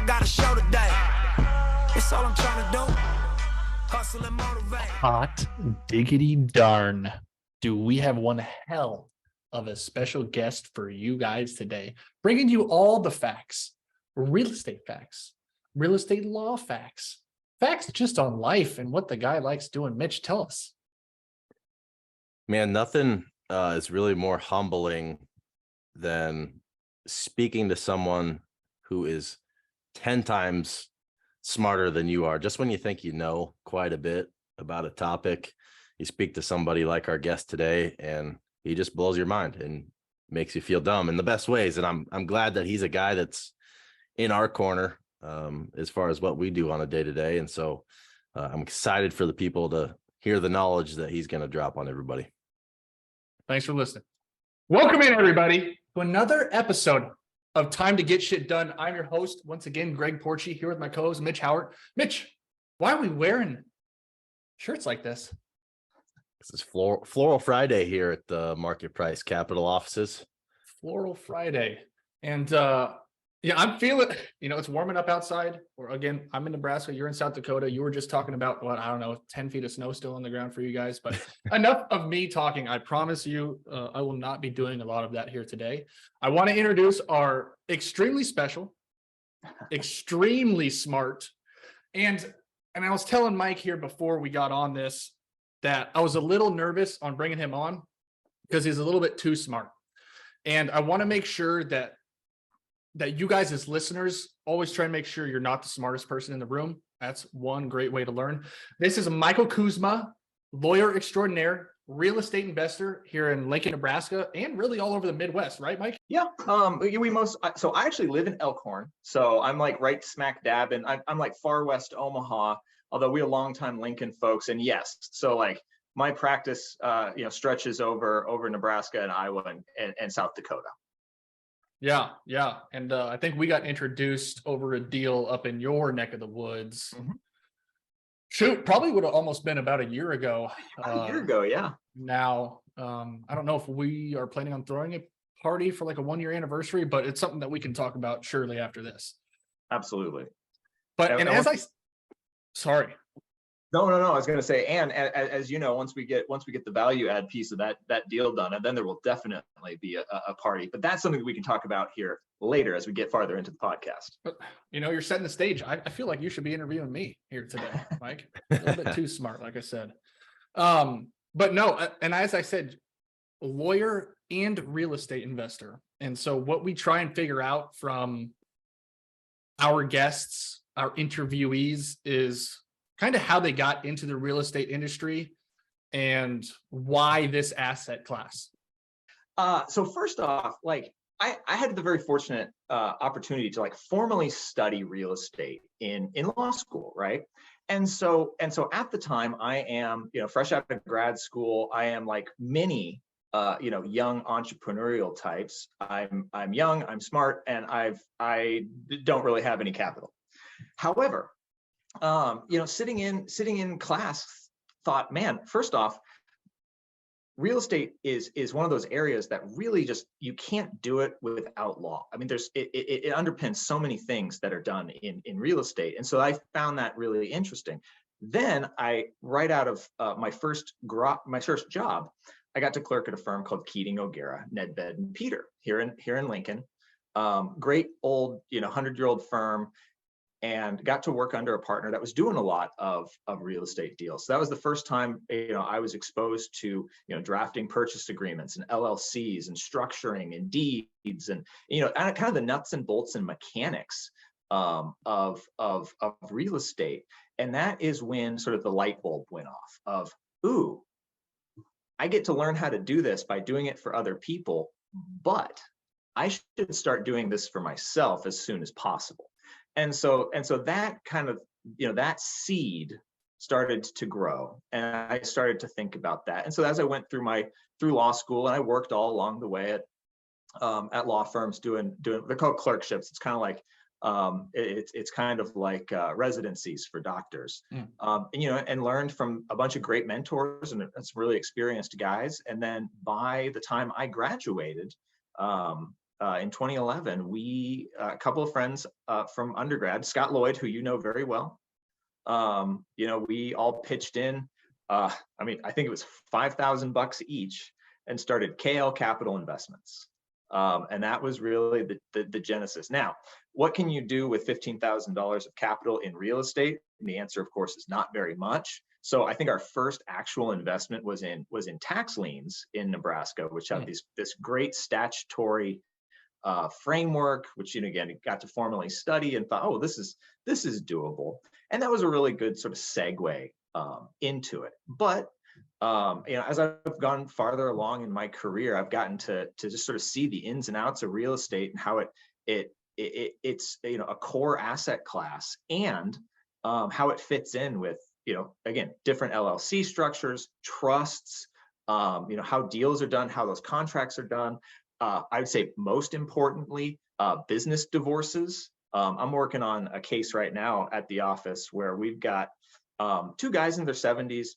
I got a show today. It's all I'm trying to do. Hustle and motivate. Hot diggity darn. Do we have one hell of a special guest for you guys today, bringing you all the facts, real estate law facts just on life and what the guy likes doing. Mitch, tell us. Man, nothing is really more humbling than speaking to someone who is 10 times smarter than you are. Just when you think you know quite a bit about a topic, you speak to somebody like our guest today, and he just blows your mind and makes you feel dumb in the best ways. And I'm glad that he's a guy that's in our corner as far as what we do on a day-to-day. And so I'm excited for the people to hear the knowledge that he's going to drop on everybody. Thanks for listening. Welcome in, everybody, to another episode of Time to Get Shit Done. I'm your host, once again, Greg Porchi, here with my co-host, Mitch Howard. Mitch, why are we wearing shirts like this? This is Floral Friday here at the Market Price Capital offices. Floral Friday. And yeah, I'm feeling, it's warming up outside. Or again, I'm in Nebraska, you're in South Dakota. You were just talking about, 10 feet of snow still on the ground for you guys. But enough of me talking. I promise you, I will not be doing a lot of that here today. I want to introduce our extremely special, extremely smart, and I was telling Mike here before we got on this that I was a little nervous on bringing him on because he's a little bit too smart. And I want to make sure that you guys as listeners always try and make sure you're not the smartest person in the room. That's one great way to learn. This is Michael Kuzma, lawyer extraordinaire, real estate investor here in Lincoln, Nebraska, and really all over the Midwest, right, Mike? Yeah. So I actually live in Elkhorn. So I'm like right smack dab, and I'm like far west Omaha, although we're longtime Lincoln folks. And yes, so like my practice, stretches over Nebraska and Iowa and South Dakota. Yeah. And I think we got introduced over a deal up in your neck of the woods. Mm-hmm. Shoot, probably would have almost been about a year ago. Yeah. Now, I don't know if we are planning on throwing a party for like a 1-year anniversary, but it's something that we can talk about surely after this. Absolutely. But sorry. No. I was going to say, and as you know, once we get the value add piece of that deal done, and then there will definitely be a party. But that's something that we can talk about here later as we get farther into the podcast. But, you're setting the stage. I feel like you should be interviewing me here today, Mike. A little bit too smart, like I said. But no, and as I said, lawyer and real estate investor. And so what we try and figure out from our guests, our interviewees, is kind of how they got into the real estate industry and why this asset class. So first off, like I had the very fortunate opportunity to like formally study real estate in law school, right? And so at the time I am, fresh out of grad school, I am like many young entrepreneurial types. I'm young, I'm smart, and I don't really have any capital. However, sitting in class, thought, man, first off, real estate is one of those areas that really just, you can't do it without law. I mean, it underpins so many things that are done in real estate. And so I found that really interesting. Then right out of my first job, I got to clerk at a firm called Keating O'Gara, Nedved and Peter here in Lincoln. Great old, 100-year-old firm. And got to work under a partner that was doing a lot of real estate deals. So that was the first time, I was exposed to, drafting purchase agreements and LLCs and structuring and deeds and, kind of the nuts and bolts and mechanics of real estate. And that is when sort of the light bulb went off of, ooh, I get to learn how to do this by doing it for other people, but I should start doing this for myself as soon as possible. And so that kind of, that seed started to grow, and I started to think about that. And so as I went through law school, and I worked all along the way at law firms doing they're called clerkships. It's kind of like it's kind of like residencies for doctors, and learned from a bunch of great mentors and some really experienced guys. And then by the time I graduated, in 2011, we a couple of friends from undergrad, Scott Lloyd, who you know very well, we all pitched in. I think it was $5,000 each, and started KL Capital Investments. And that was really the genesis. Now, what can you do with $15,000 of capital in real estate? And the answer, of course, is not very much. So I think our first actual investment was in tax liens in Nebraska, which have this great statutory framework, which again got to formally study and thought, oh, this is doable. And that was a really good sort of segue into it. But as I've gone farther along in my career, I've gotten to just sort of see the ins and outs of real estate and how it's a core asset class, and how it fits in with again different LLC structures, trusts, how deals are done, how those contracts are done. I would say most importantly, business divorces. I'm working on a case right now at the office where we've got two guys in their 70s,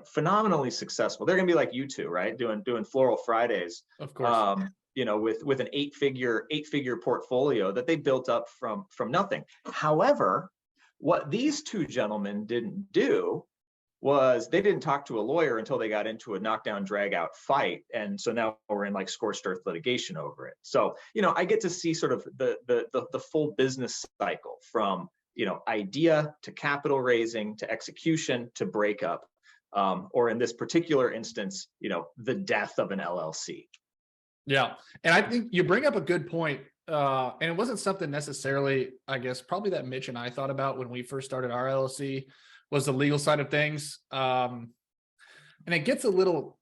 phenomenally successful. They're going to be like you two, right? Doing Floral Fridays, Of course. With an eight figure portfolio that they built up from nothing. However, what these two gentlemen didn't do was they didn't talk to a lawyer until they got into a knockdown drag out fight. And so now we're in like scorched earth litigation over it. So, I get to see sort of the full business cycle from, idea to capital raising to execution to breakup, or in this particular instance, the death of an LLC. Yeah. And I think you bring up a good point. And it wasn't something necessarily, I guess, probably that Mitch and I thought about when we first started our LLC, was the legal side of things. And it gets a little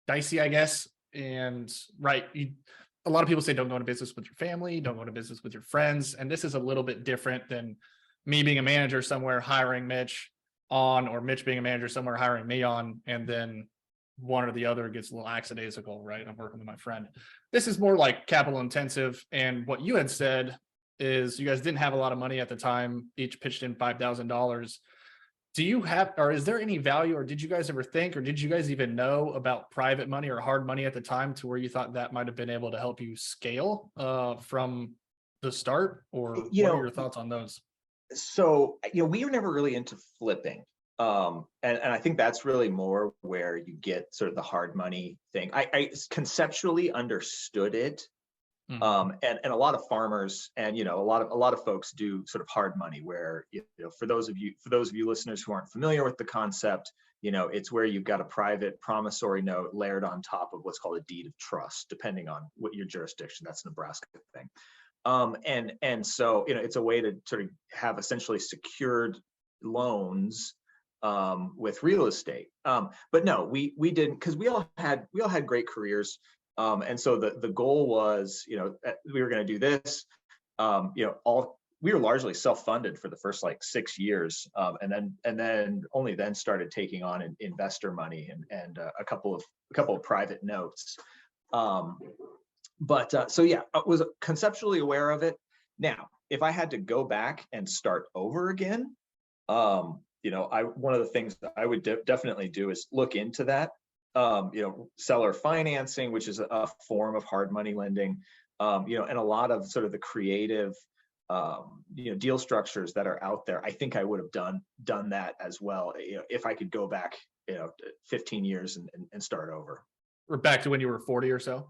dicey, I guess. And a lot of people say, don't go into business with your family, don't go into business with your friends. And this is a little bit different than me being a manager somewhere hiring Mitch on, or Mitch being a manager somewhere hiring me on, and then one or the other gets a little lackadaisical, right? I'm working with my friend. This is more like capital intensive. And what you had said is you guys didn't have a lot of money at the time, each pitched in $5,000. Do you have, or is there any value, or did you guys ever think, or did you guys even know about private money or hard money at the time to where you thought that might have been able to help you scale from the start? Or what are your thoughts on those? So, we were never really into flipping. And I think that's really more where you get sort of the hard money thing. I conceptually understood it. And a lot of farmers and a lot of folks do sort of hard money where for those of you listeners who aren't familiar with the concept, it's where you've got a private promissory note layered on top of what's called a deed of trust, depending on what your jurisdiction. That's a Nebraska thing. And so it's a way to sort of have essentially secured loans with real estate. But no, we didn't, because we all had great careers. And so the goal was, we were going to do this. We were largely self-funded for the first like 6 years, and then only then started taking on investor money and a couple of private notes. So yeah, I was conceptually aware of it. Now, if I had to go back and start over again, one of the things that I would definitely do is look into that. Seller financing, which is a form of hard money lending, and a lot of sort of the creative, deal structures that are out there. I think I would have done that as well, if I could go back, 15 years and start over. Or back to when you were 40 or so?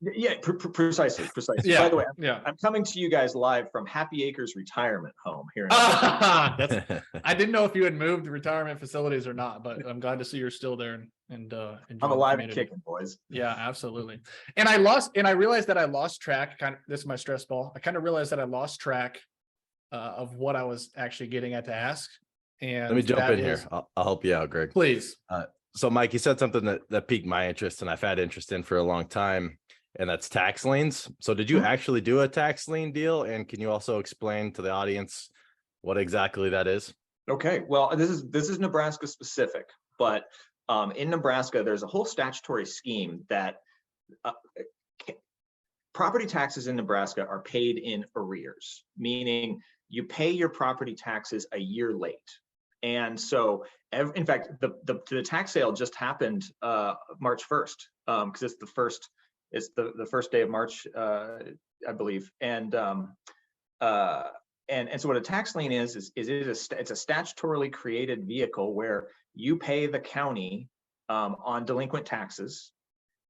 Yeah, precisely. Yeah. By the way, yeah. I'm coming to you guys live from Happy Acres Retirement Home here in I didn't know if you had moved to retirement facilities or not, but I'm glad to see you're still there and I'm alive and kicking, boys. Yeah, absolutely. And I realized that I lost track. This is my stress ball. I kind of realized that I lost track of what I was actually getting at to ask. And let me jump in here. I'll help you out, Greg. Please. So Mike, you said something that piqued my interest and I've had interest in for a long time, and that's tax liens. So did you actually do a tax lien deal? And can you also explain to the audience what exactly that is? Okay, well, this is Nebraska specific, but in Nebraska, there's a whole statutory scheme that property taxes in Nebraska are paid in arrears, meaning you pay your property taxes a year late. And so, in fact, the tax sale just happened March 1st, because it's the first It's the first day of March, I believe. And so what a tax lien is it's a statutorily created vehicle where you pay the county on delinquent taxes,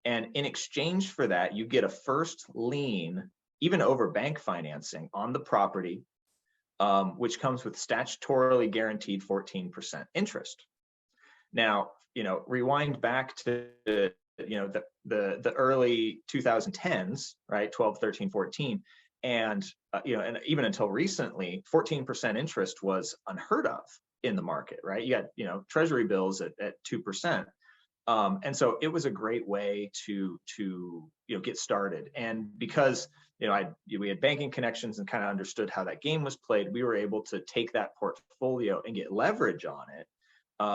and in exchange for that, you get a first lien, even over bank financing, on the property, which comes with statutorily guaranteed 14% interest. Now, rewind back to the early 2010s, right? 12, 13, 14. And, and even until recently, 14% interest was unheard of in the market, right? You got, treasury bills at 2%. And so it was a great way to get started. And because, we had banking connections and kind of understood how that game was played, we were able to take that portfolio and get leverage on it,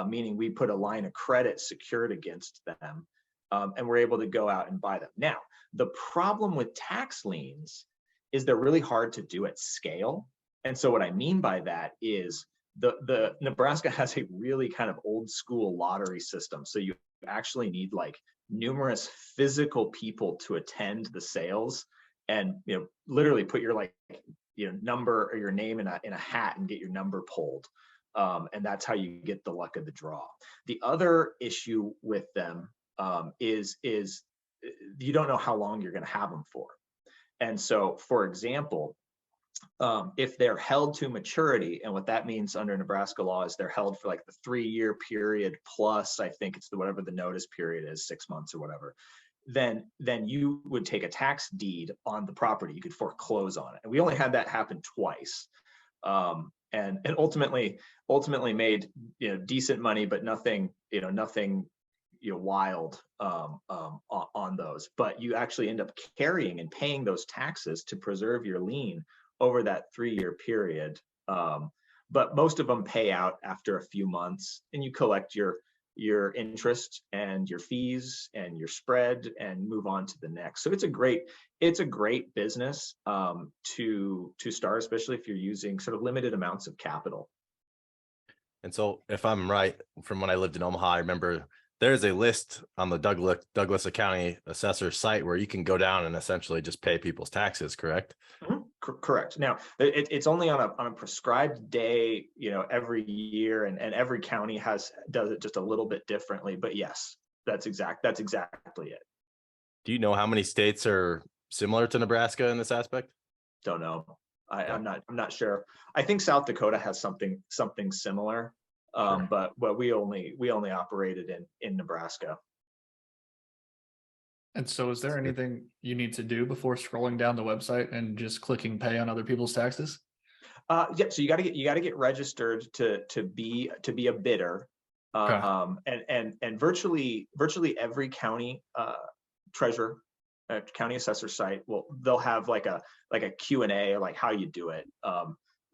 meaning we put a line of credit secured against them, and we're able to go out and buy them. Now, the problem with tax liens is they're really hard to do at scale. And so what I mean by that is the Nebraska has a really kind of old school lottery system. So you actually need like numerous physical people to attend the sales and, literally put your number or your name in a hat and get your number pulled. And that's how you get the luck of the draw. The other issue with them is you don't know how long you're going to have them for. And so, for example, if they're held to maturity, and what that means under Nebraska law is they're held for like the 3-year period plus, I think it's whatever the notice period is, 6 months or whatever, then you would take a tax deed on the property. You could foreclose on it. And we only had that happen twice. And ultimately made, decent money, but nothing wild on those. But you actually end up carrying and paying those taxes to preserve your lien over that 3-year period. But most of them pay out after a few months, and you collect your interest and your fees and your spread and move on to the next. So it's a great business to start, especially if you're using sort of limited amounts of capital. And so if I'm right, from when I lived in Omaha, I remember there's a list on the Douglas County assessor site where you can go down and essentially just pay people's taxes, correct? Mm-hmm. Correct. Now, it's only on a prescribed day, every year, and every county does it just a little bit differently. But yes, that's exactly it. Do you know how many states are similar to Nebraska in this aspect? Don't know. I'm not sure. I think South Dakota has something similar, Sure. but we only operated in Nebraska. And so is there anything you need to do before scrolling down the website and just clicking pay on other people's taxes? Yeah, so you got to get registered to be a bidder. Okay. And virtually every county treasurer, county assessor site, they'll have like a Q&A, like how you do it.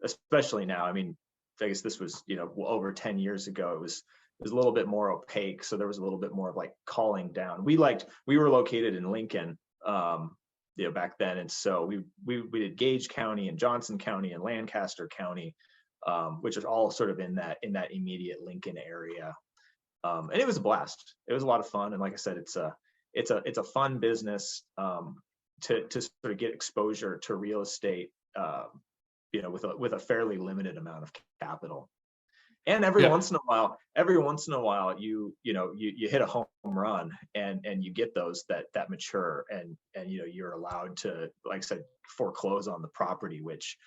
Especially now, I mean, I guess this was, over 10 years ago, it was a little bit more opaque. So there was a little bit more of like calling down. We were located in Lincoln, back then. And so we did Gage County and Johnson County and Lancaster County, which is all sort of in that immediate Lincoln area. And it was a blast. It was a lot of fun. And like I said, it's a fun business, to sort of get exposure to real estate, with a fairly limited amount of capital. And every once in a while, you hit a home run and you get those that mature, and you're allowed to, like I said, foreclose on the property, which,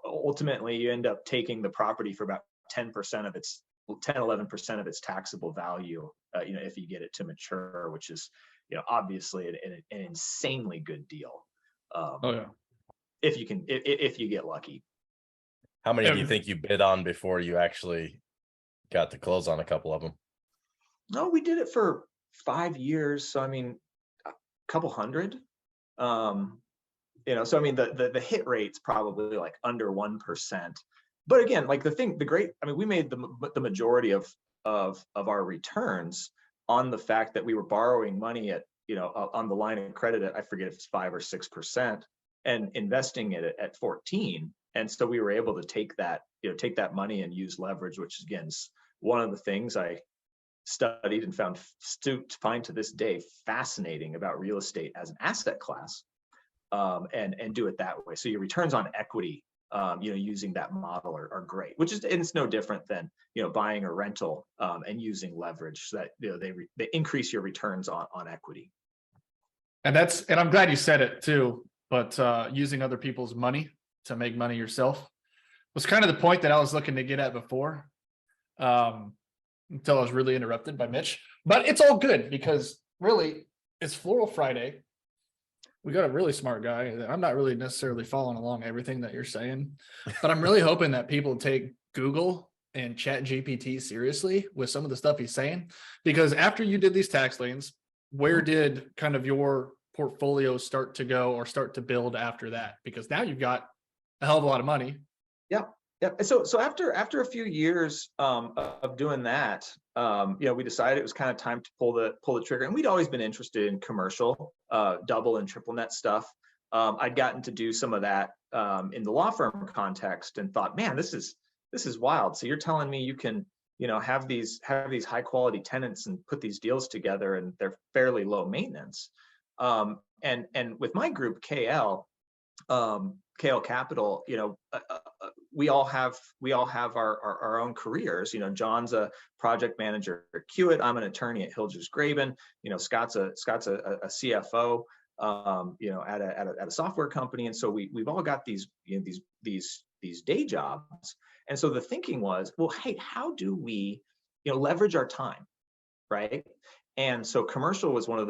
ultimately you end up taking the property for about 10% of its 11% of its taxable value, if you get it to mature, which is, obviously an insanely good deal. If you get lucky. How many do you think you bid on before you actually got to close on a couple of them? No, we did it for 5 years. So, I mean, a couple hundred. So, I mean, the hit rate's probably like under 1%. But again, like we made the majority of our returns on the fact that we were borrowing money at, on the line of credit at, I forget if it's 5 or 6%, and investing it at 14. And so we were able to take that money and use leverage, which again is one of the things I studied and find to this day fascinating about real estate as an asset class, and do it that way. So your returns on equity, using that model are great, and it's no different than, buying a rental, and using leverage so that, they increase your returns on equity. And I'm glad you said it too, but using other people's money to make money yourself was kind of the point that I was looking to get at before, until I was really interrupted by Mitch. But it's all good because really it's Floral Friday. We got a really smart guy. I'm not really necessarily following along everything that you're saying, but I'm really hoping that people take Google and Chat GPT seriously with some of the stuff he's saying, because after you did these tax liens, where did kind of your portfolio start to go or start to build after that? Because now you've got a hell of a lot of money. Yeah. Yeah. So after a few years of doing that, we decided it was kind of time to pull the trigger. And we'd always been interested in commercial, double and triple net stuff. I'd gotten to do some of that in the law firm context and thought, man, this is wild. So you're telling me you can, have these high quality tenants and put these deals together, and they're fairly low maintenance. And with my group, KL Capital, we all have our own careers. John's a project manager at Hewitt. I'm an attorney at Hilgers Graben. Scott's a CFO, at a software company. And so we've all got these day jobs. And so the thinking was, well, hey, how do we, leverage our time, right? And so commercial was one of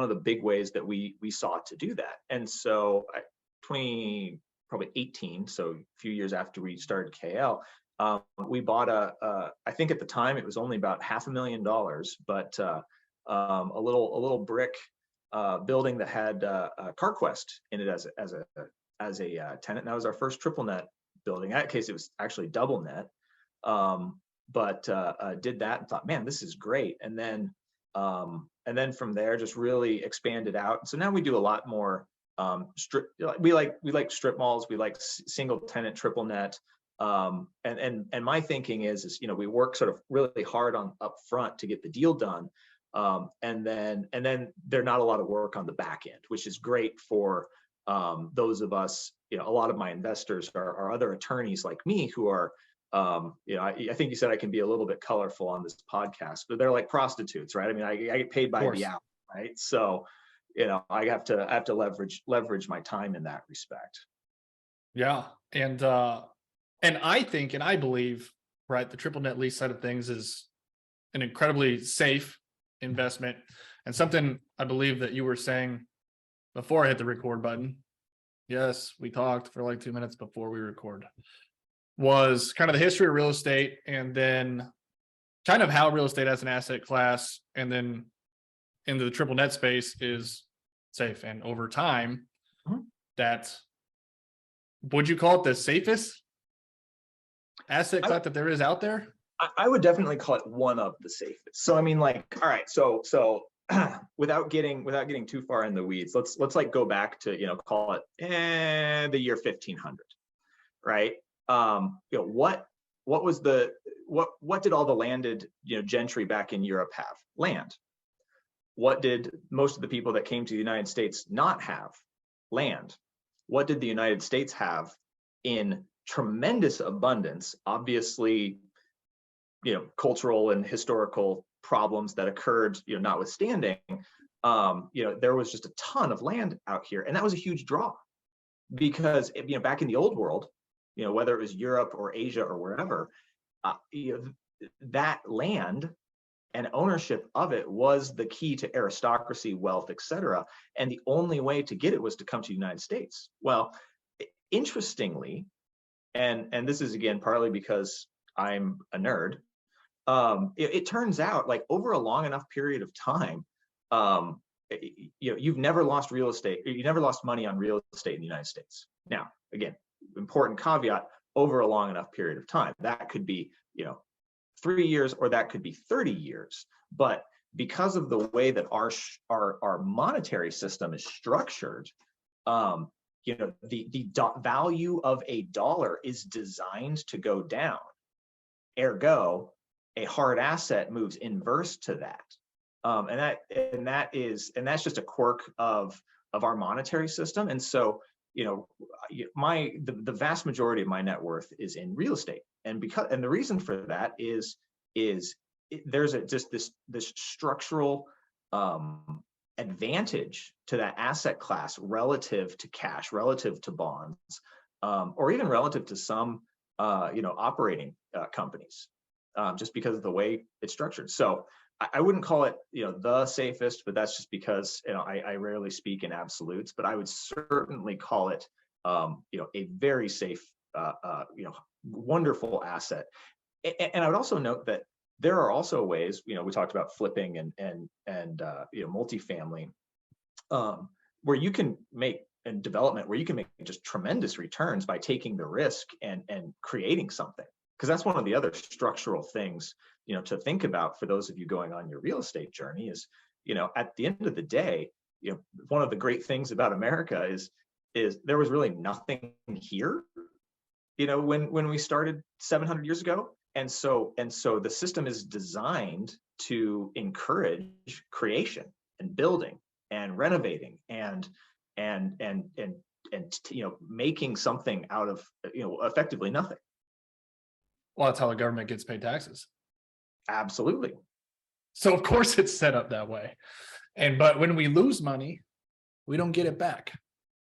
the big ways that we sought to do that. And so probably 18, so a few years after we started KL, we bought I think at the time it was only about $500,000, but a little brick building that had CarQuest in it as a tenant. And that was our first triple net building. In that case, it was actually double net, but did that and thought, man, this is great. And then from there, just really expanded out. So now we do a lot more. We like strip malls. We like single tenant, triple net. And my thinking is we work sort of really hard on up front to get the deal done. And then there's not a lot of work on the back end, which is great for those of us. A lot of my investors are other attorneys like me who are, I think you said I can be a little bit colorful on this podcast, but they're like prostitutes, right? I mean, I get paid by the hour, right? So, I have to leverage my time in that respect. Yeah. And I think, and I believe, right, the triple net lease side of things is an incredibly safe investment, and something I believe that you were saying before I hit the record button. Yes, we talked for like 2 minutes before we record, was kind of the history of real estate, and then kind of how real estate as an asset class, and then into the triple net space is safe. And over time, that, would you call it the safest asset class that there is out there? I would definitely call it one of the safest. So I mean, like, all right, so without getting too far in the weeds, let's like go back to call it the year 1500, right? What did all the landed gentry back in Europe have? Land. What did most of the people that came to the United States not have? Land. What did the United States have in tremendous abundance? Obviously, cultural and historical problems that occurred, notwithstanding, there was just a ton of land out here. And that was a huge draw because, back in the old world, whether it was Europe or Asia or wherever, that land and ownership of it was the key to aristocracy, wealth, etc. And the only way to get it was to come to the United States. Well, interestingly, and this is again partly because I'm a nerd, it turns out like over a long enough period of time, you've never lost real estate, you never lost money on real estate in the United States. Now, again, important caveat, over a long enough period of time. That could be, 3 years, or that could be 30 years. But because of the way that our monetary system is structured, the value of a dollar is designed to go down. Ergo, a hard asset moves inverse to that. And that's just a quirk of our monetary system. And so, the vast majority of my net worth is in real estate. And the reason for that is there's just this structural advantage to that asset class relative to cash, relative to bonds, or even relative to some operating companies, just because of the way it's structured. So I wouldn't call it the safest, but that's just because I rarely speak in absolutes, but I would certainly call it a very safe, wonderful asset. And I would also note that there are also ways, we talked about flipping and multifamily, where you can make, and development where you can make just tremendous returns by taking the risk and creating something. Because that's one of the other structural things, to think about for those of you going on your real estate journey is, at the end of the day, one of the great things about America is there was really nothing here, when we started 700 years ago. And so the system is designed to encourage creation and building and renovating and making something out of effectively nothing. Well, that's how the government gets paid taxes. Absolutely. So of course it's set up that way. But when we lose money, we don't get it back,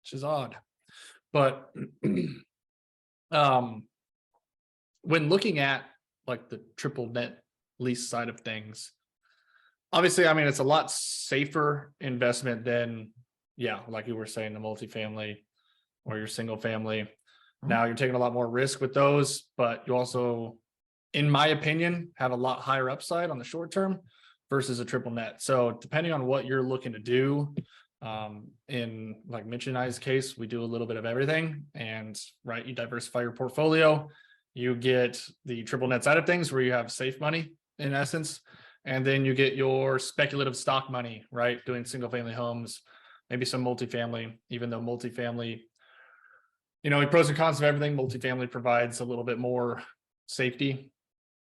which is odd. But when looking at like the triple net lease side of things, obviously, I mean, it's a lot safer investment than, like you were saying, the multifamily or your single family. Now you're taking a lot more risk with those, but you also, in my opinion, have a lot higher upside on the short term versus a triple net. So depending on what you're looking to do, in like Mitch and I's case, we do a little bit of everything, and you diversify your portfolio. You get the triple net side of things where you have safe money in essence, and then you get your speculative stock money, right? Doing single family homes, maybe some multifamily, even though multifamily, pros and cons of everything. Multifamily provides a little bit more safety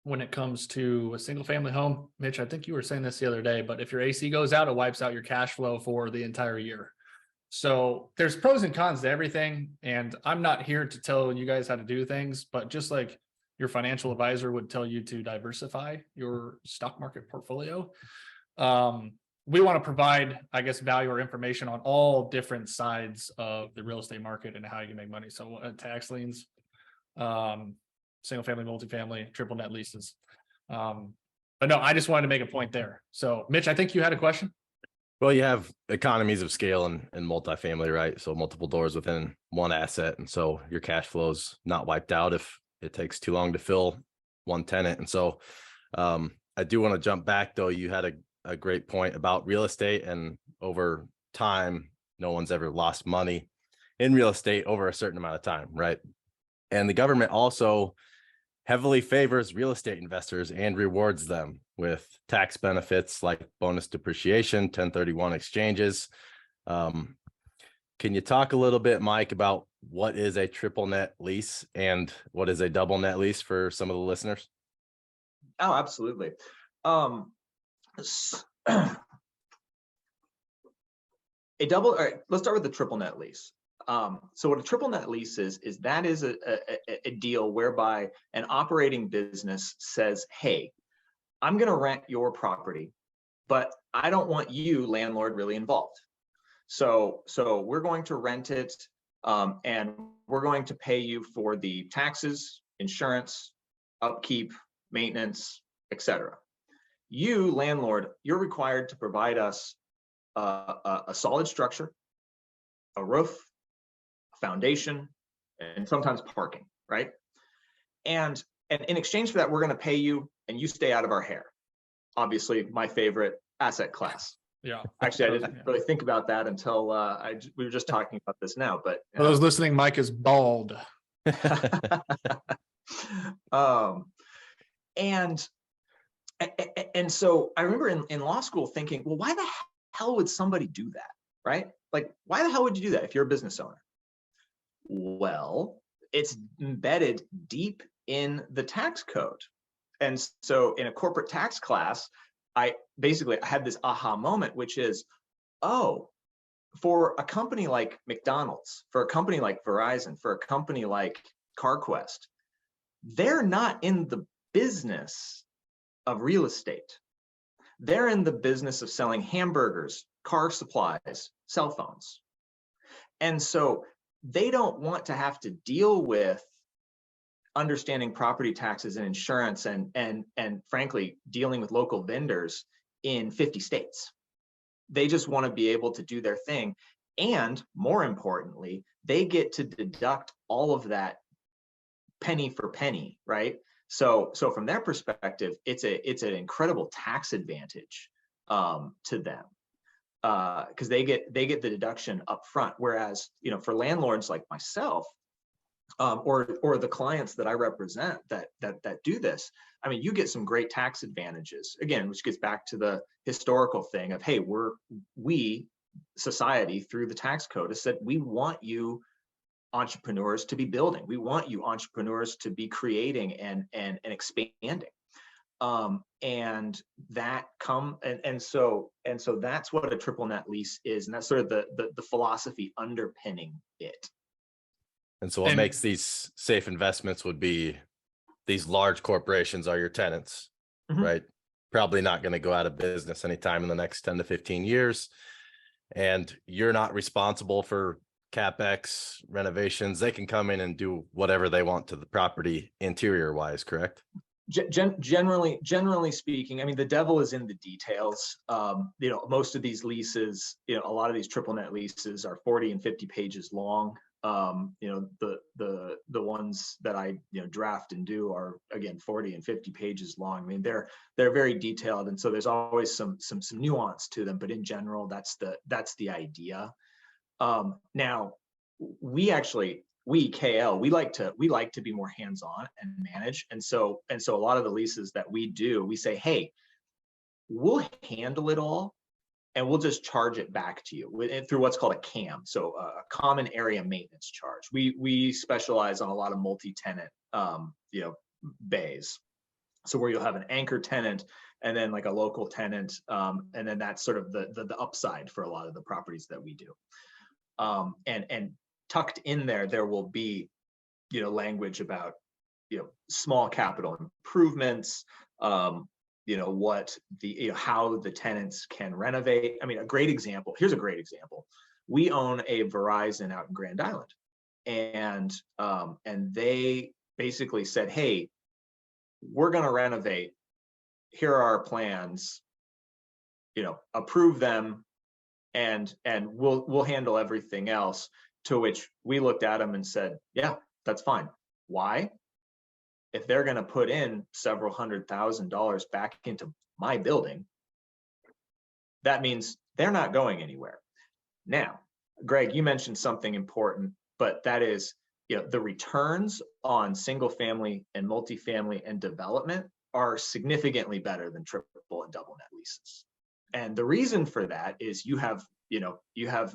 when it comes to a single family home. Mitch, I think you were saying this the other day, but if your AC goes out, it wipes out your cash flow for the entire year. So there's pros and cons to everything. And I'm not here to tell you guys how to do things, but just like your financial advisor would tell you to diversify your stock market portfolio, we want to provide, I guess, value or information on all different sides of the real estate market and how you can make money. So tax liens, single family, multifamily, triple net leases. But no, I just wanted to make a point there. So Mitch, I think you had a question. Well, you have economies of scale in multifamily, right? So multiple doors within one asset. And so your cash flow's not wiped out if it takes too long to fill one tenant. And so I do want to jump back, though. You had a great point about real estate, and over time, no one's ever lost money in real estate over a certain amount of time, right? And the government also heavily favors real estate investors and rewards them with tax benefits like bonus depreciation, 1031 exchanges. Can you talk a little bit, Mike, about what is a triple net lease and what is a double net lease for some of the listeners? Oh, absolutely. All right, let's start with the triple net lease. So what a triple net lease is a deal whereby an operating business says, hey, I'm going to rent your property, but I don't want you, landlord, really involved. So we're going to rent it, and we're going to pay you for the taxes, insurance, upkeep, maintenance, etc. You, landlord, you're required to provide us a solid structure, a roof, a foundation, and sometimes parking, right? And in exchange for that, we're going to pay you, and you stay out of our hair. Obviously, my favorite asset class. Yeah. Actually, I didn't really think about that until we were just talking about this now. But for those listening, Mike is bald. And so I remember in law school thinking, well, why the hell would somebody do that, right? Like, why the hell would you do that if you're a business owner? Well, it's embedded deep in the tax code. And so in a corporate tax class, I had this aha moment, which is, oh, for a company like McDonald's, for a company like Verizon, for a company like CarQuest, they're not in the business of real estate. They're in the business of selling hamburgers, car supplies, cell phones. And so they don't want to have to deal with understanding property taxes and insurance and frankly, dealing with local vendors in 50 states. They just want to be able to do their thing. And more importantly, they get to deduct all of that penny for penny, right? So from their perspective, it's an incredible tax advantage to them because they get the deduction up front. Whereas, for landlords like myself, or the clients that I represent that do this, I mean, you get some great tax advantages, again, which gets back to the historical thing of, hey, we society through the tax code has said, we want you entrepreneurs to be building. We want you entrepreneurs to be creating and expanding. And that so that's what a triple net lease is. And that's sort of the philosophy underpinning it. And so what makes these safe investments would be these large corporations are your tenants, right? Probably not going to go out of business anytime in the next 10 to 15 years. And you're not responsible for CapEx renovations. They can come in and do whatever they want to the property interior wise, correct? Generally speaking, I mean, the devil is in the details. Most of these leases, a lot of these triple net leases are 40 and 50 pages long. The ones that I draft and do are, again, 40 and 50 pages long. I mean, they're very detailed, and so there's always some nuance to them, but in general, that's the idea. Now we KL, we like to be more hands-on and manage, and so a lot of the leases that we do, we say, hey, we'll handle it all, and we'll just charge it back to you through what's called a CAM, so a common area maintenance charge. We specialize on a lot of multi-tenant bays, so where you'll have an anchor tenant and then like a local tenant, and then that's sort of the upside for a lot of the properties that we do. And tucked in there will be language about small capital improvements, what how the tenants can renovate. I mean, here's a great example. We own a Verizon out in Grand Island, and they basically said, hey, we're going to renovate. Here are our plans, approve them, and we'll handle everything else. To which we looked at them and said, yeah, that's fine. Why? If they're going to put in several $100,000 back into my building, that means they're not going anywhere. Now, Greg, you mentioned something important, but that is, the returns on single family and multifamily and development are significantly better than triple and double net leases. And the reason for that is you have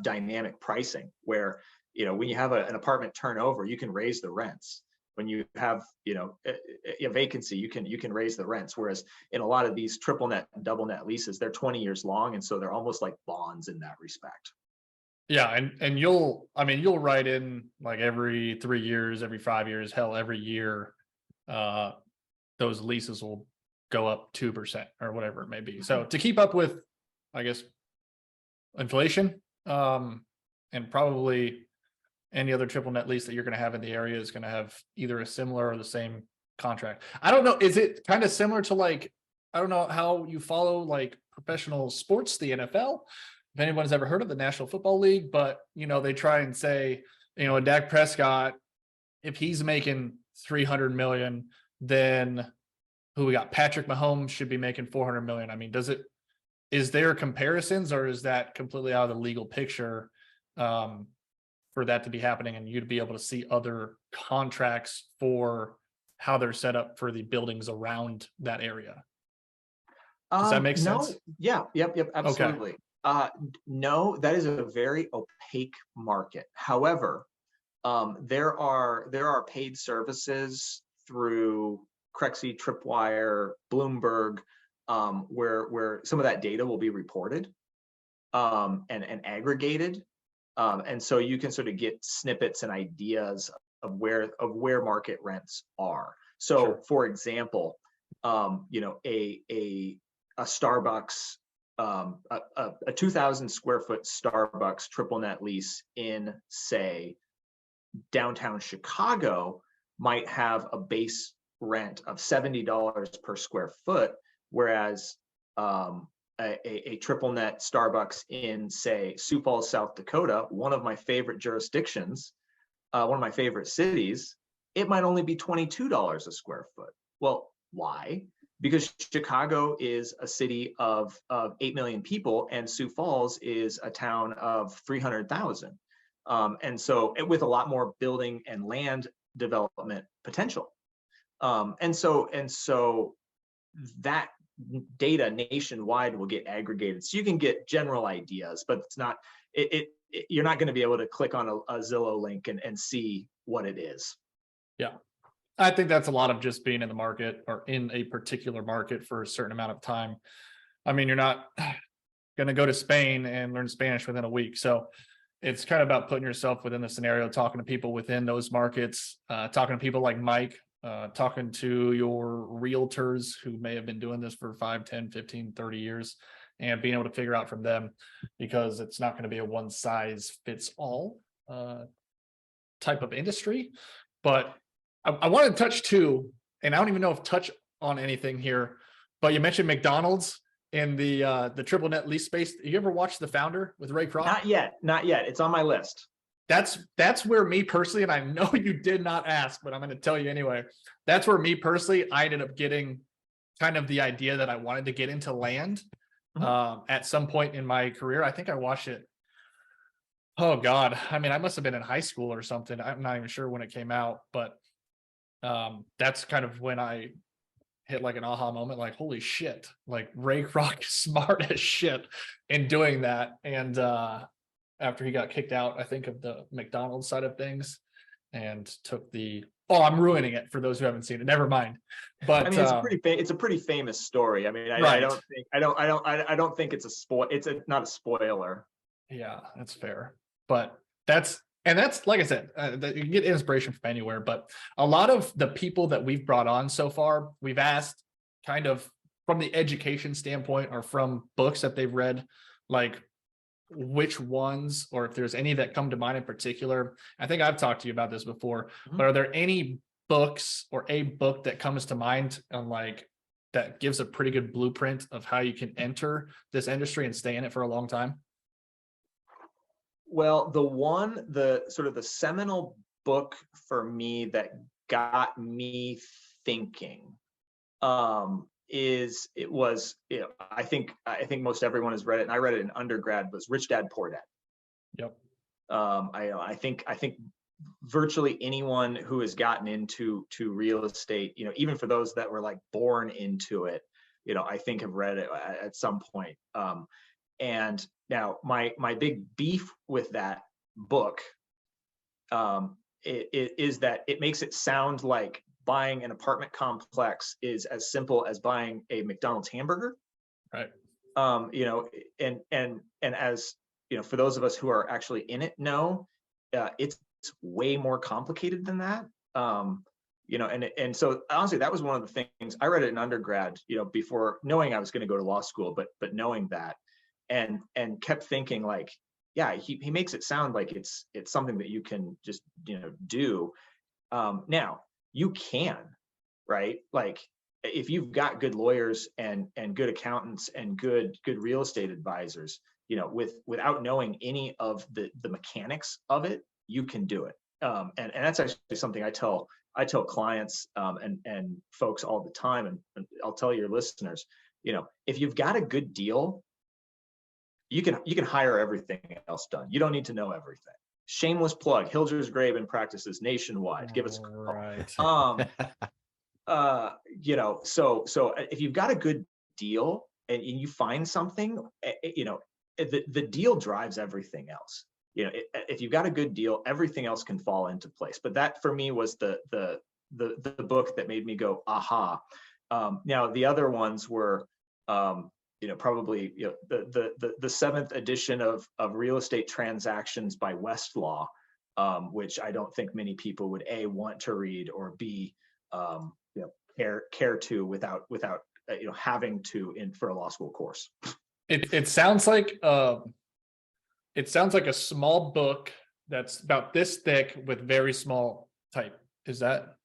dynamic pricing where, when you have an apartment turnover, you can raise the rents. When you have, a vacancy, you can raise the rents. Whereas in a lot of these triple net and double net leases, they're 20 years long. And so they're almost like bonds in that respect. Yeah. And you'll write in like every 3 years, every 5 years, hell, every year, those leases will go up 2% or whatever it may be. So to keep up with, I guess, inflation, and probably any other triple net lease that you're going to have in the area is going to have either a similar or the same contract. I don't know. Is it kind of similar to like, I don't know how you follow like professional sports, the NFL, if anyone's ever heard of the National Football League, but they try and say, Dak Prescott, if he's making 300 million, then who we got? Patrick Mahomes should be making 400 million. I mean, is there comparisons, or is that completely out of the legal picture? For that to be happening and you to be able to see other contracts for how they're set up for the buildings around that area. Does that make sense? No. Yeah. Yep. Absolutely. Okay. No, that is a very opaque market. However, there are paid services through Crexi, Tripwire, Bloomberg, where some of that data will be reported and aggregated. And so you can sort of get snippets and ideas of where market rents are. So Sure. for example, you know, a Starbucks, a 2,000 square foot Starbucks triple net lease in, say, downtown Chicago might have a base rent of $70 per square foot, whereas a triple net Starbucks in, say, Sioux Falls, South Dakota, one of my favorite jurisdictions, one of my favorite cities, it might only be $22 a square foot. Well, why? Because Chicago is a city of 8 million people and Sioux Falls is a town of 300,000. And so with a lot more building and land development potential. And so that data nationwide will get aggregated. So you can get general ideas, but it's not, you're not going to be able to click on a Zillow link and see what it is. Yeah. I think that's a lot of just being in the market or in a particular market for a certain amount of time. I mean, you're not going to go to Spain and learn Spanish within a week. So it's kind of about putting yourself within the scenario, talking to people within those markets, talking to people like Mike, talking to your realtors who may have been doing this for 5, 10, 15, 30 years, and being able to figure out from them, because it's not going to be a one size fits all type of industry. But I want to touch too, and I don't even know if touch on anything here, but you mentioned McDonald's in the triple net lease space. You ever watch The Founder with Ray Kroc? Not yet. It's on my list. That's where me personally, and I know you did not ask, but I'm going to tell you anyway. That's where me personally, I ended up getting kind of the idea that I wanted to get into land at some point in my career. I think I watched it. Oh God. I mean, I must have been in high school or something. I'm not even sure when it came out, but that's kind of when I hit like an aha moment, like, holy shit, like Ray Kroc is smart as shit in doing that. And after he got kicked out, I think, of the McDonald's side of things, and took I'm ruining it for those who haven't seen it. Never mind. But I mean, it's a pretty famous story. I mean, I don't think it's not a spoiler. Yeah, that's fair. But that's like I said, you can get inspiration from anywhere. But a lot of the people that we've brought on so far, we've asked kind of from the education standpoint or from books that they've read, like which ones, or if there's any that come to mind in particular. I think I've talked to you about this before, but are there any books or a book that comes to mind and like that gives a pretty good blueprint of how you can enter this industry and stay in it for a long time? Well, the sort of the seminal book for me that got me thinking I think most everyone has read it, and I read it in undergrad, was Rich Dad Poor Dad. Yep. I think virtually anyone who has gotten into real estate, you know, even for those that were like born into it, you know, I think have read it at some point. And now my big beef with that book is that it makes it sound like buying an apartment complex is as simple as buying a McDonald's hamburger. Right. You know, and as you know, for those of us who are actually in it, it's way more complicated than that. You know, and so honestly, that was one of the things I read it in undergrad, you know, before knowing I was going to go to law school, but knowing that, and kept thinking like, yeah, he makes it sound like it's something that you can just, you know, do. Now you can, right? Like if you've got good lawyers and good accountants and good real estate advisors, you know, without knowing any of the mechanics of it, you can do it. And that's actually something I tell clients and folks all the time, and I'll tell your listeners, you know, if you've got a good deal, you can hire everything else done. You don't need to know everything. Shameless plug: Hilger's Graben practices nationwide. Give us a call. Right. You know, so if you've got a good deal and you find something, you know, the deal drives everything else. You know, if you've got a good deal, everything else can fall into place. But that for me was the the book that made me go aha. Now the other ones were probably the seventh edition of Real Estate Transactions by Westlaw, which I don't think many people would A, want to read, or B, care to without having to in for a law school course. It sounds like a small book that's about this thick with very small type. Is that?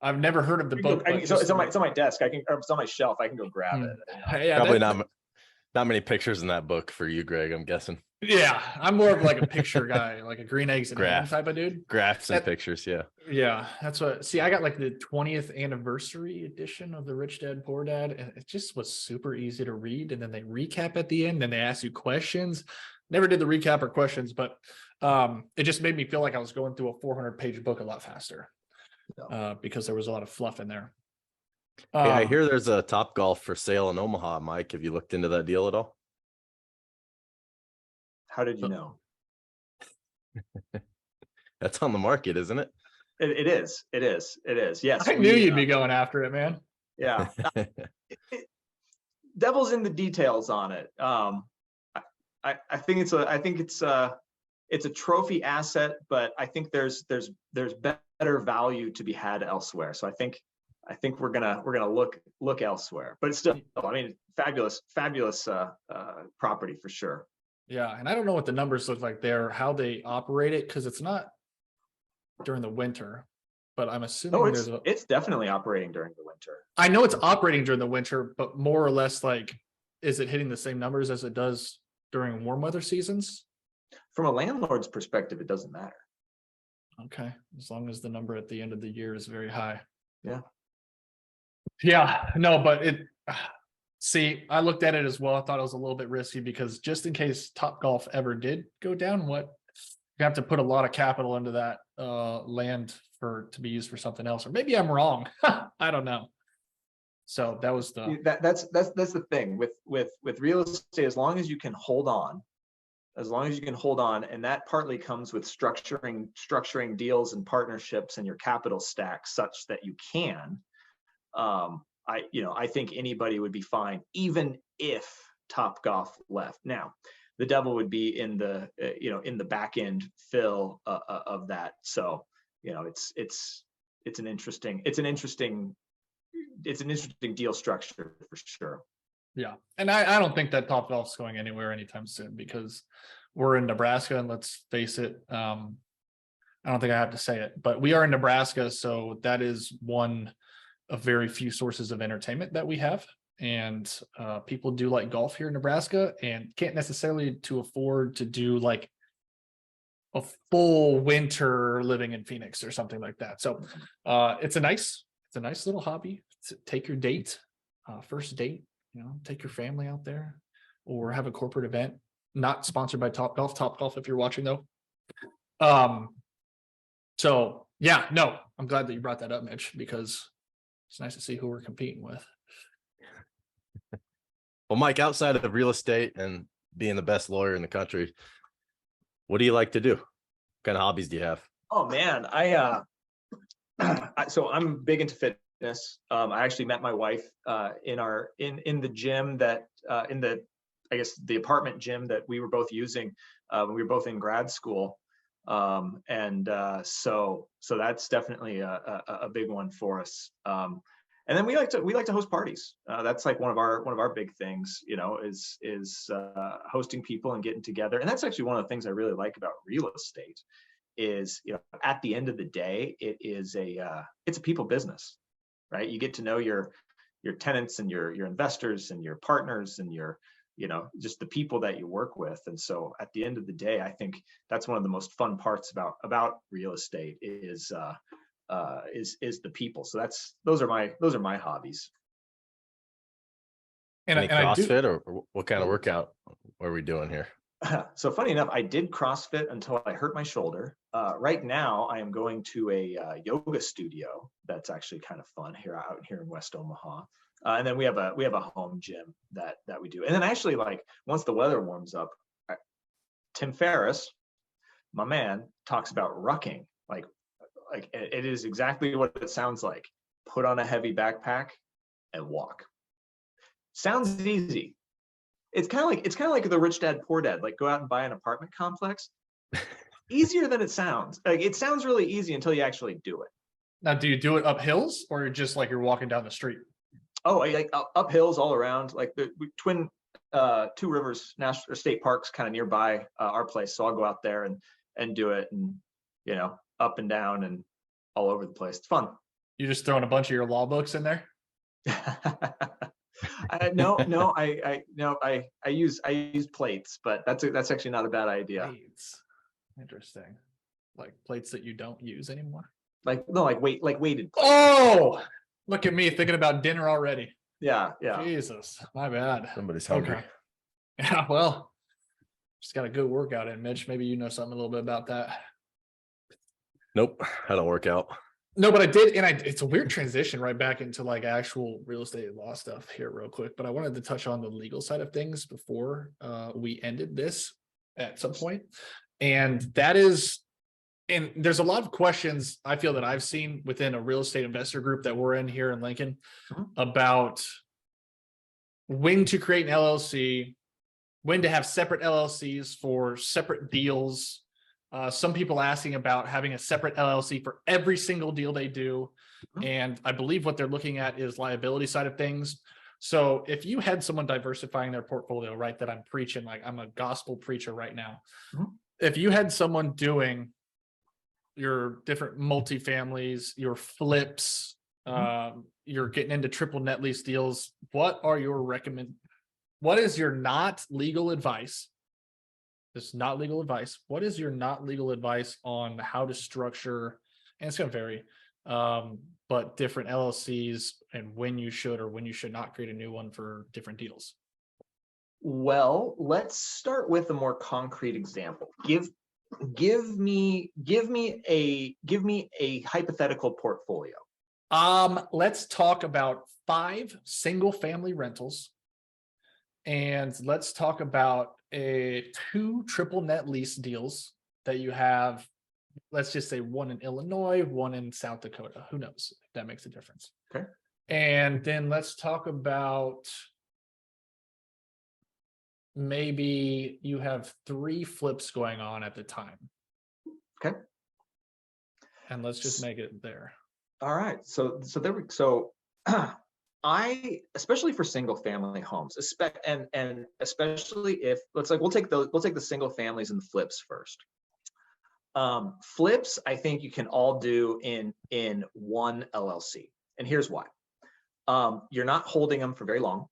I've never heard of the book. So it's on my desk. It's on my shelf. I can go grab it. Yeah, probably not many pictures in that book for you, Greg, I'm guessing. Yeah, I'm more of like a picture guy, like a green eggs and ham type of dude. Graphs and pictures, yeah. Yeah, that's what. See, I got like the 20th anniversary edition of the Rich Dad Poor Dad, and it just was super easy to read. And then they recap at the end, and they ask you questions. Never did the recap or questions, but it just made me feel like I was going through a 400-page book a lot faster because there was a lot of fluff in there. Hey, I hear there's a Top Golf for sale in Omaha, Mike. Have you looked into that deal at all? How did you know? That's on the market, isn't it? It is. Yes. I knew you'd be going after it, man. Yeah. Devil's in the details on it. I think it's a trophy asset, but I think there's better value to be had elsewhere. So I think we're gonna look elsewhere. But it's still, I mean, fabulous property for sure. Yeah, and I don't know what the numbers look like there, how they operate it, because it's not during the winter, but I'm assuming it's definitely operating during the winter. I know it's operating during the winter, but more or less, like, is it hitting the same numbers as it does during warm weather seasons? From a landlord's perspective, it doesn't matter. Okay, as long as the number at the end of the year is very high. Yeah, no, but see, I looked at it as well. I thought it was a little bit risky because just in case Top Golf ever did go down, you have to put a lot of capital into that land to be used for something else, or maybe I'm wrong. I don't know. So that was that's the thing with real estate. As long as you can hold on, and that partly comes with structuring deals and partnerships and your capital stack such that you can. I think anybody would be fine, even if Top Golf left. Now, the devil would be in the back end fill of that. So, it's an interesting deal structure for sure. Yeah, and I don't think that Top Golf's going anywhere anytime soon because we're in Nebraska, and let's face it, I don't think I have to say it, but we are in Nebraska, so that is one of very few sources of entertainment that we have, and people do like golf here in Nebraska and can't necessarily afford to do like a full winter living in Phoenix or something like that. So it's a nice little hobby to take your date, first date, take your family out there or have a corporate event. Not sponsored by Top Golf if you're watching though. So yeah, no, I'm glad that you brought that up, Mitch, because it's nice to see who we're competing with. Well, Mike, outside of real estate and being the best lawyer in the country, what do you like to do? What kind of hobbies do you have? Oh man, so I'm big into fitness. I actually met my wife in the gym that the apartment gym that we were both using when we were both in grad school. So that's definitely a big one for us. And then we like to host parties. That's like one of our big things, is hosting people and getting together. And that's actually one of the things I really like about real estate is, at the end of the day, it's a people business, right? You get to know your tenants and your investors and your partners and your just the people that you work with. And so at the end of the day, I think that's one of the most fun parts about real estate is the people. So those are my hobbies. Any CrossFit or what kind of workout are we doing here? So funny enough, I did CrossFit until I hurt my shoulder. Right now I am going to a yoga studio that's actually kind of fun out here in West Omaha. And then we have a home gym that we do. And then actually, like, once the weather warms up, Tim Ferriss, my man, talks about rucking. Like like it is exactly what it sounds like. Put on a heavy backpack and walk. Sounds easy. It's kind of like the rich dad, poor dad, like go out and buy an apartment complex. Easier than it sounds. Like it sounds really easy until you actually do it. Now, do you do it up hills or just like you're walking down the street? Oh, like up hills all around, like the twin Two Rivers National State Parks kind of nearby our place. So I'll go out there and do it, and you know, up and down and all over the place. It's fun. You just throwing a bunch of your law books in there? I use plates, but that's actually not a bad idea. Plates. Interesting. Like plates that you don't use anymore? Like weighted plates. Oh, look at me thinking about dinner already. Yeah. Jesus, my bad. Somebody's hungry. Okay. Yeah, well, just got a good workout in, Mitch. Maybe you know something a little bit about that. Nope, I don't work out. No, but I did, and it's a weird transition right back into like actual real estate law stuff here real quick, but I wanted to touch on the legal side of things before we ended this at some point. And that is, and there's a lot of questions I feel that I've seen within a real estate investor group that we're in here in Lincoln about when to create an LLC, when to have separate LLCs for separate deals. Some people asking about having a separate LLC for every single deal they do. And I believe what they're looking at is liability side of things. So if you had someone diversifying their portfolio, right, that I'm preaching, like I'm a gospel preacher right now. If you had someone doing your different multifamilies, your flips, you're getting into triple net lease deals, what is your not legal advice? This is not legal advice. What is your not legal advice on how to structure, and it's going to vary, but different LLCs and when you should or when you should not create a new one for different deals? Well, let's start with a more concrete example. Give me a hypothetical portfolio. Let's talk about 5 single family rentals, and let's talk about 2 triple net lease deals that you have. Let's just say one in Illinois, one in South Dakota. Who knows if that makes a difference? Okay. And then let's talk about maybe you have 3 flips going on at the time. Okay. And let's just make it there. All right. So I, especially for single family homes, and especially if we'll take the single families and the flips first. Flips, I think you can all do in one LLC, and here's why. You're not holding them for very long.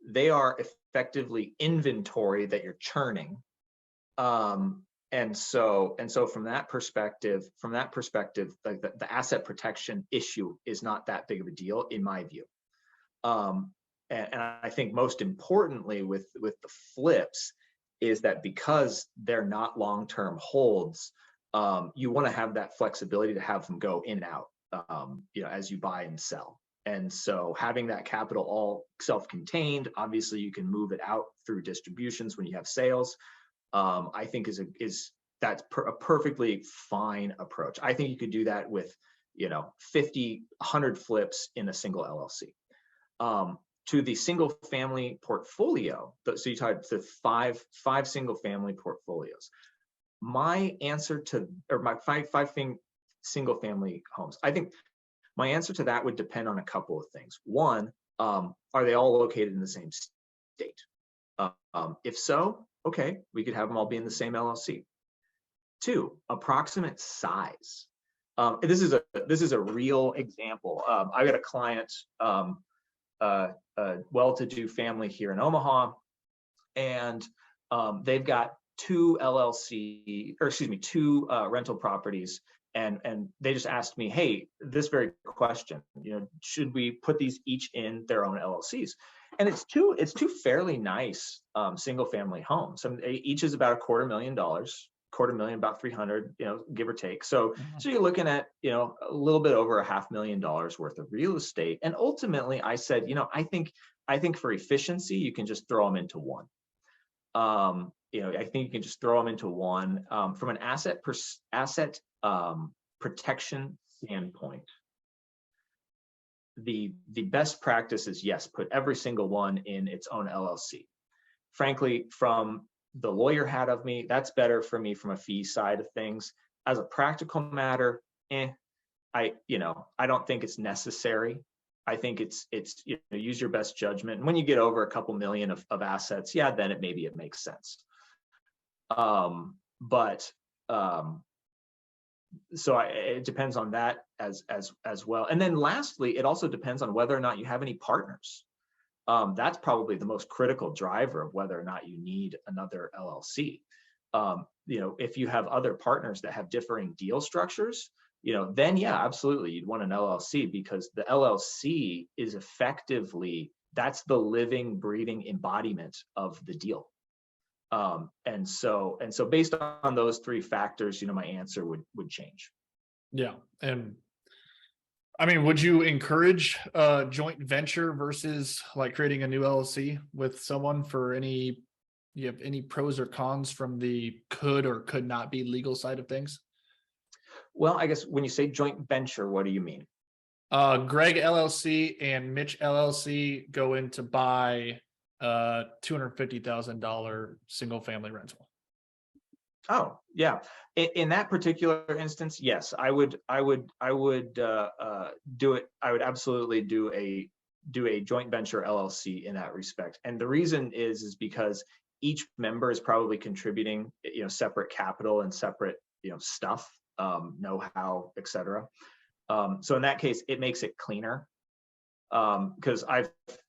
They are effectively inventory that you're churning. And so from that perspective, like the asset protection issue is not that big of a deal in my view. And I think most importantly with the flips is that because they're not long-term holds, you want to have that flexibility to have them go in and out, as you buy and sell. And so having that capital all self-contained, obviously you can move it out through distributions when you have sales. I think that's a perfectly fine approach. I think you could do that with 50, 100 flips in a single LLC. To the single family portfolio, so you talked to five single family portfolios. My answer to, or my five single family homes, I think my answer to that would depend on a couple of things. One, are they all located in the same state? If so, okay, we could have them all be in the same LLC. 2, approximate size. This is a real example. I got a client, a well-to-do family here in Omaha, and they've got 2 rental properties, and they just asked me, hey, this very question, should we put these each in their own LLCs? And it's two fairly nice single family homes. Each is about $250,000, about 300, give or take. So you're looking at, a little bit over $500,000 worth of real estate. And ultimately I said, I think for efficiency, you can just throw them into one. I think you can just throw them into one. From an asset protection standpoint, the best practice is, yes, put every single one in its own LLC. Frankly, from the lawyer hat of me, that's better for me from a fee side of things. As a practical matter, I don't think it's necessary. I think it's use your best judgment. And when you get over a couple million of assets, yeah, then it makes sense. So it depends on that as well. And then lastly, it also depends on whether or not you have any partners. That's probably the most critical driver of whether or not you need another LLC. If you have other partners that have differing deal structures, then yeah, absolutely, you'd want an LLC, because the LLC is effectively, that's the living, breathing embodiment of the deal. And so based on those three factors, my answer would change. Yeah. And I mean, would you encourage a joint venture versus like creating a new LLC with someone for you have any pros or cons from the could or could not be legal side of things? Well, I guess when you say joint venture, what do you mean? Greg LLC and Mitch LLC go in to buy $250,000 single family rental. Oh, yeah. In that particular instance, yes, I would do it. I would absolutely do a joint venture LLC in that respect. And the reason is because each member is probably contributing, separate capital and separate, stuff, know-how, et cetera. So in that case, it makes it cleaner. Because I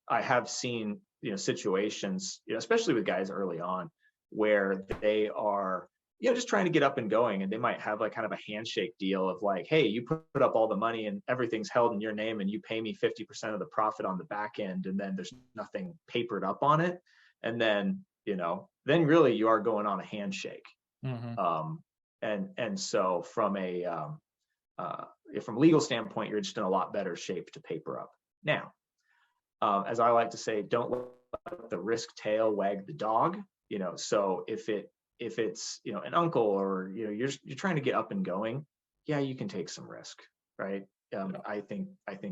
have seen, situations, especially with guys early on, where they are, just trying to get up and going, and they might have like kind of a handshake deal of like, hey, you put up all the money and everything's held in your name, and you pay me 50% of the profit on the back end, and then there's nothing papered up on it, and then then really you are going on a handshake. Mm-hmm. And so from a legal standpoint, you're just in a lot better shape to paper up. Now, as I like to say, don't let the risk tail wag the dog. So if it's an uncle, or you're trying to get up and going, yeah, you can take some risk, right? I think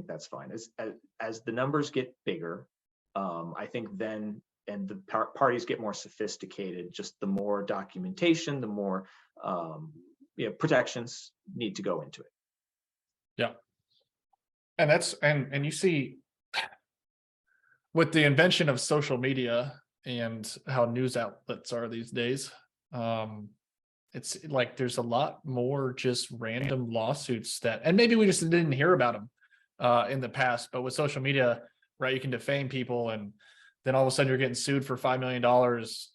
that's fine. As the numbers get bigger, I think then, and the parties get more sophisticated, just the more documentation, the more protections need to go into it. Yeah. And and you see, with the invention of social media and how news outlets are these days, it's like there's a lot more just random lawsuits and maybe we just didn't hear about them in the past, but with social media, right, you can defame people, and then all of a sudden you're getting sued for $5 million.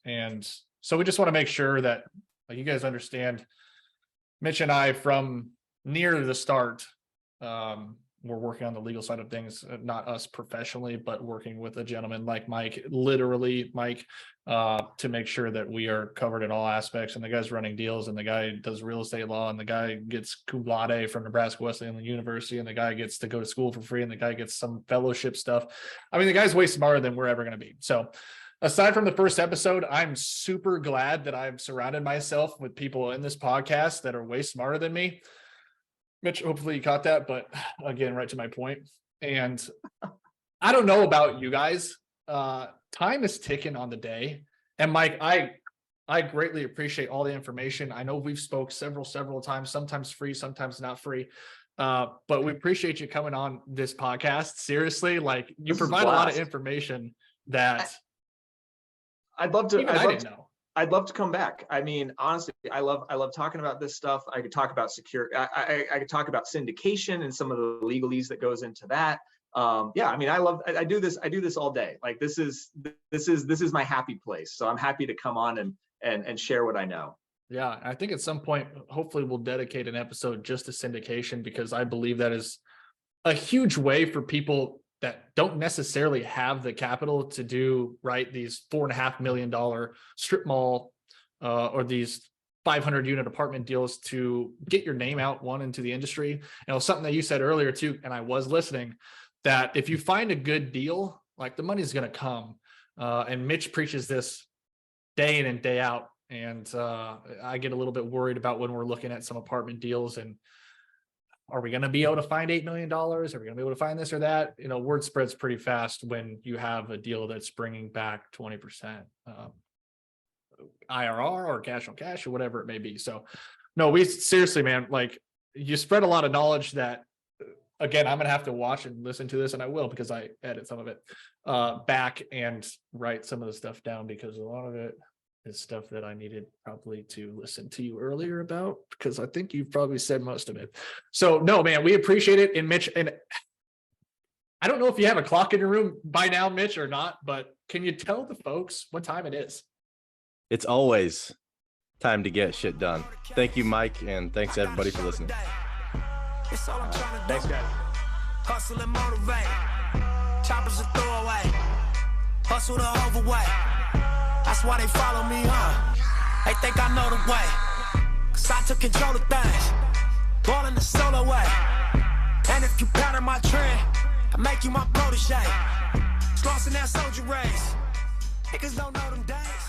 And so we just want to make sure that, like, you guys understand, Mitch and I, from near the start, we're working on the legal side of things, not us professionally, but working with a gentleman like Mike, literally Mike, to make sure that we are covered in all aspects. And the guy's running deals, and the guy does real estate law, and the guy gets cum laude from Nebraska Wesleyan University, and the guy gets to go to school for free, and the guy gets some fellowship stuff. I mean, the guy's way smarter than we're ever going to be. So aside from the first episode, I'm super glad that I've surrounded myself with people in this podcast that are way smarter than me. Mitch, hopefully you caught that, but again, right to my point. And I don't know about you guys. Time is ticking on the day. And Mike, I greatly appreciate all the information. I know we've spoke several times, sometimes free, sometimes not free. But we appreciate you coming on this podcast. Seriously, like, you provide a lot of information that I'd love to. I didn't know. I'd love to come back. I mean, honestly, I love talking about this stuff. I could talk about I could talk about syndication and some of the legalese that goes into that. Yeah, I mean, I do this all day. Like, this is my happy place. So I'm happy to come on and share what I know. Yeah, I think at some point, hopefully we'll dedicate an episode just to syndication, because I believe that is a huge way for people that don't necessarily have the capital to do, right, these $4.5 million strip mall or these 500 unit apartment deals, to get your name out into the industry. And it was something that you said earlier too, and I was listening, that if you find a good deal, like, the money's going to come. And Mitch preaches this day in and day out. And I get a little bit worried about when we're looking at some apartment deals, and are we going to be able to find $8 million? Are we going to be able to find this or that? You know, word spreads pretty fast when you have a deal that's bringing back 20% IRR or cash on cash or whatever it may be. So no, we seriously, man, like you spread a lot of knowledge that, again, I'm going to have to watch and listen to this, and I will, because I edit some of it back and write some of the stuff down, because a lot of it is stuff that I needed probably to listen to you earlier about, because I think you've probably said most of it. So no, man, we appreciate it. And Mitch, and I don't know if you have a clock in your room by now, Mitch, or not, but can you tell the folks what time it is? It's always time to get shit done. Thank you, Mike, and thanks everybody for listening. It's all I'm trying to do. Thanks, guys. Hustle and motivate. Choppers a throwaway. Hustle the overweight. That's why they follow me, huh? They think I know the way. Cause I took control of things. Ballin' the solo way. And if you pattern my trend, I make you my protege. Lost in that soldier race. Niggas don't know them days.